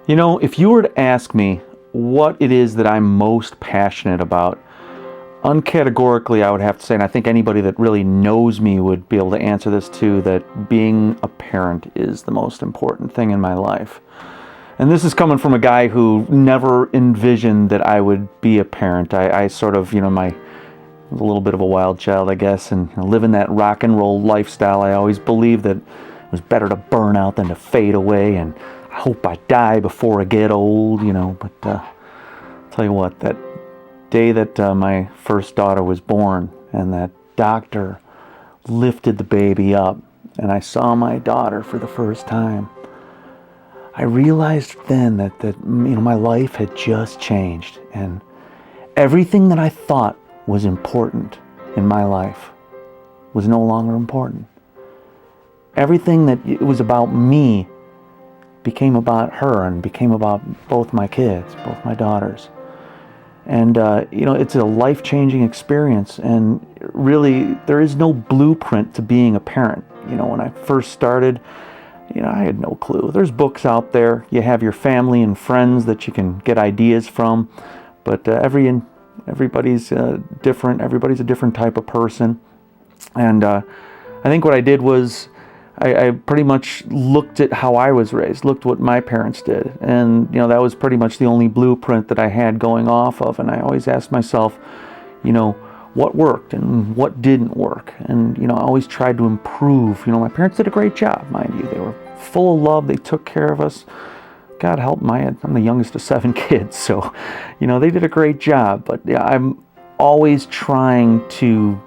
You know, if you were to ask me what it is that I'm most passionate about, uncategorically I would have to say, and I think anybody that really knows me would be able to answer this too, that being a parent is the most important thing in my life. And this is coming from a guy who never envisioned that I would be a parent. I sort of, a little bit of a wild child, I guess, and living that rock and roll lifestyle. I always believed that it was better to burn out than to fade away, and I hope I die before I get old, but I'll tell you what, that day that my first daughter was born and that doctor lifted the baby up and I saw my daughter for the first time, I realized then that my life had just changed, and everything that I thought was important in my life was no longer important. Everything that it was about me became about her and became about both my kids, both my daughters. And, it's a life-changing experience, and really there is no blueprint to being a parent. When I first started, I had no clue. There's books out there. You have your family and friends that you can get ideas from, but everybody's different. Everybody's a different type of person. And I think what I did was I pretty much looked at how I was raised, looked what my parents did. And, that was pretty much the only blueprint that I had going off of. And I always asked myself, what worked and what didn't work. And, I always tried to improve. My parents did a great job, mind you. They were full of love. They took care of us. God help I'm the youngest of 7 kids. So, they did a great job. But yeah, I'm always trying to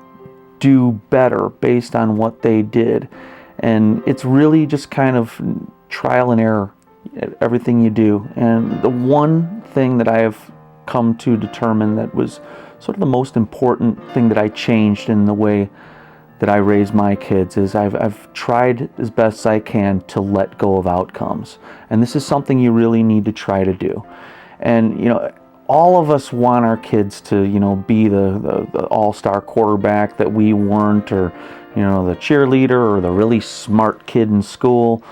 do better based on what they did. And it's really just kind of trial and error at everything you do. And the one thing that I have come to determine that was sort of the most important thing that I changed in the way that I raise my kids is I've tried as best I can to let go of outcomes. And this is something you really need to try to do. And, all of us want our kids to, be the all-star quarterback that we weren't, or the cheerleader or the really smart kid in school.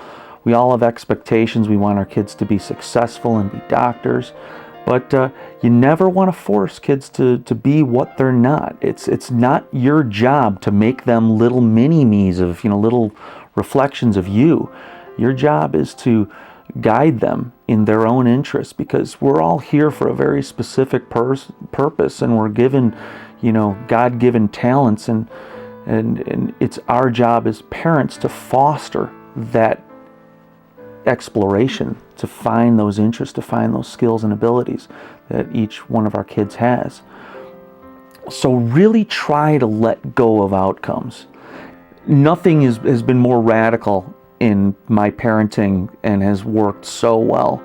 We all have expectations. We want our kids to be successful and be doctors. But you never want to force kids to be what they're not. It's not your job to make them little mini-me's of, little reflections of you. Your job is to guide them in their own interests, because we're all here for a very specific purpose, and we're given, God-given talents, and it's our job as parents to foster that exploration, to find those interests, to find those skills and abilities that each one of our kids has. So really try to let go of outcomes. Nothing has been more radical in my parenting and has worked so well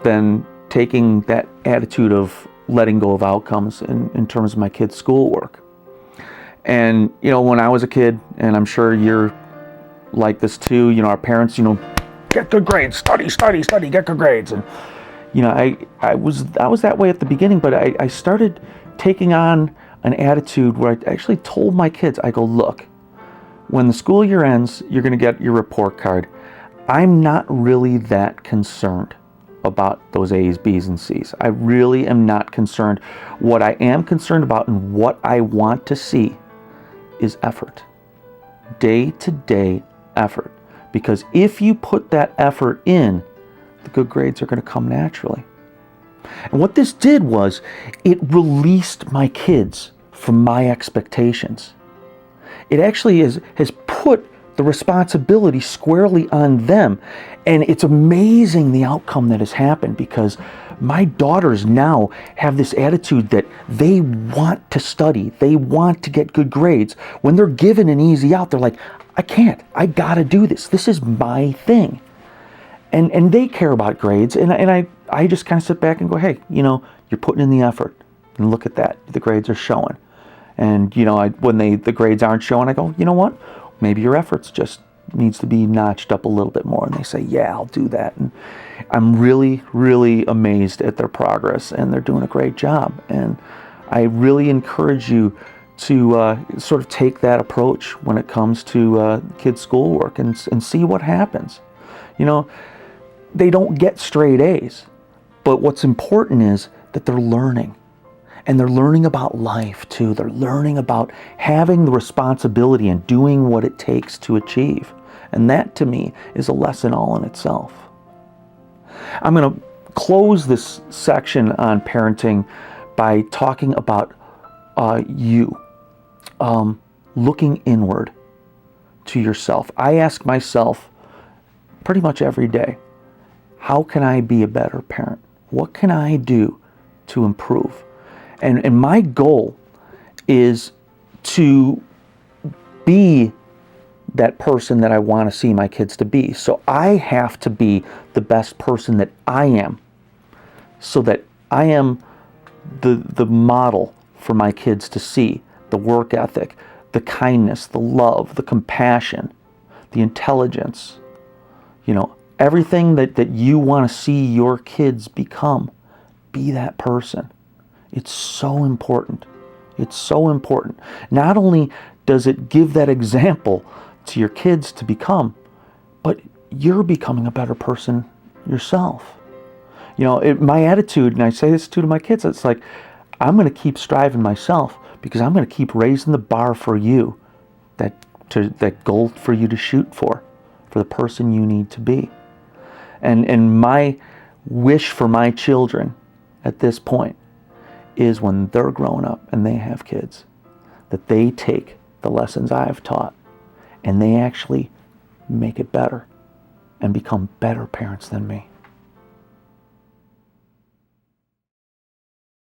than taking that attitude of letting go of outcomes in terms of my kids' schoolwork. And, when I was a kid, and I'm sure you're like this too, our parents, get good grades, study, get good grades. And, I was that way at the beginning, but I started taking on an attitude where I actually told my kids, I go, look, when the school year ends, you're going to get your report card. I'm not really that concerned about those A's, B's, and C's. I really am not concerned. What I am concerned about and what I want to see is effort. Day-to-day effort. Because if you put that effort in, the good grades are going to come naturally. And what this did was, it released my kids from my expectations. It actually has put the responsibility squarely on them. And it's amazing the outcome that has happened, because my daughters now have this attitude that they want to study. They want to get good grades. When they're given an easy out, they're like, I can't. I gotta do this. This is my thing. And they care about grades. And I just kind of sit back and go, hey, you're putting in the effort. And look at that. The grades are showing. And, when the grades aren't showing, I go, you know what? Maybe your efforts just needs to be notched up a little bit more. And they say, yeah, I'll do that. And I'm really, really amazed at their progress, and they're doing a great job. And I really encourage you to sort of take that approach when it comes to kids' schoolwork and see what happens. they don't get straight A's. But what's important is that they're learning. And they're learning about life too. They're learning about having the responsibility and doing what it takes to achieve. And that to me is a lesson all in itself. I'm going to close this section on parenting by talking about you looking inward to yourself. I ask myself pretty much every day, how can I be a better parent? What can I do to improve? And my goal is to be that person that I want to see my kids to be. So I have to be the best person that I am, so that I am the model for my kids to see. The work ethic, the kindness, the love, the compassion, the intelligence, everything that you want to see your kids become. Be that person. It's so important. It's so important. Not only does it give that example to your kids to become, but you're becoming a better person yourself. My attitude, and I say this too to my kids, it's like, I'm going to keep striving myself, because I'm going to keep raising the bar for you, that goal for you to shoot for the person you need to be. And my wish for my children at this point is, when they're grown up and they have kids, that they take the lessons I've taught and they actually make it better and become better parents than me.